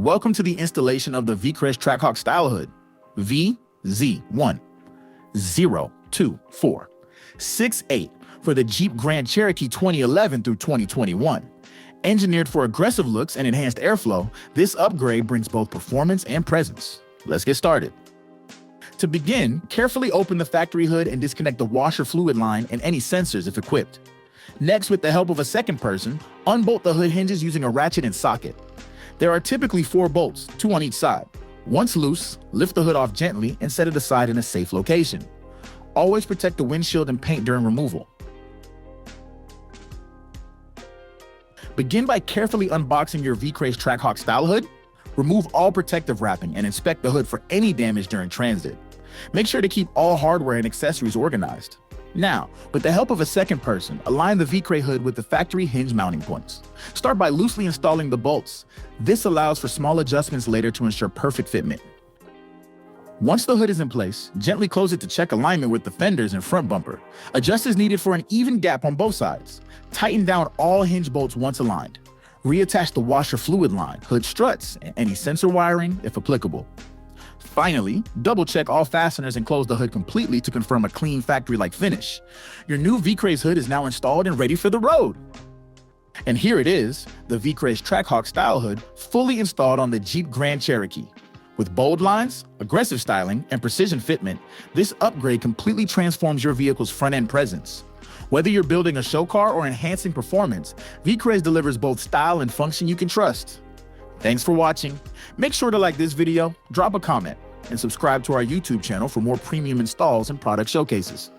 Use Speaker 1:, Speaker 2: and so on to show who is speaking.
Speaker 1: welcome to the installation of the Vicrez Trackhawk Style Hood, VZ102468 for the Jeep Grand Cherokee 2011 through 2021. Engineered for aggressive looks and enhanced airflow, this upgrade brings both performance and presence. Let's get started. To begin, carefully open the factory hood and disconnect the washer fluid line and any sensors if equipped. Next, with the help of a second person, unbolt the hood hinges using a ratchet and socket. There are typically 4 bolts, 2 on each side. Once loose, lift the hood off gently and set it aside in a safe location. Always protect the windshield and paint during removal. Begin by carefully unboxing your Vicrez Trackhawk Style Hood. Remove all protective wrapping and inspect the hood for any damage during transit. Make sure to keep all hardware and accessories organized. Now, with the help of a second person, align the Vicrez hood with the factory hinge mounting points. Start by loosely installing the bolts. This allows for small adjustments later to ensure perfect fitment. Once the hood is in place, gently close it to check alignment with the fenders and front bumper. Adjust as needed for an even gap on both sides. Tighten down all hinge bolts once aligned. Reattach the washer fluid line, hood struts, and any sensor wiring if applicable. Finally, double-check all fasteners and close the hood completely to confirm a clean factory-like finish. Your new Vicrez hood is now installed and ready for the road. And here it is, the Vicrez Trackhawk Style Hood, fully installed on the Jeep Grand Cherokee. With bold lines, aggressive styling, and precision fitment, this upgrade completely transforms your vehicle's front-end presence. Whether you're building a show car or enhancing performance, Vicrez delivers both style and function you can trust. Thanks for watching. Make sure to like this video, drop a comment, and subscribe to our YouTube channel for more premium installs and product showcases.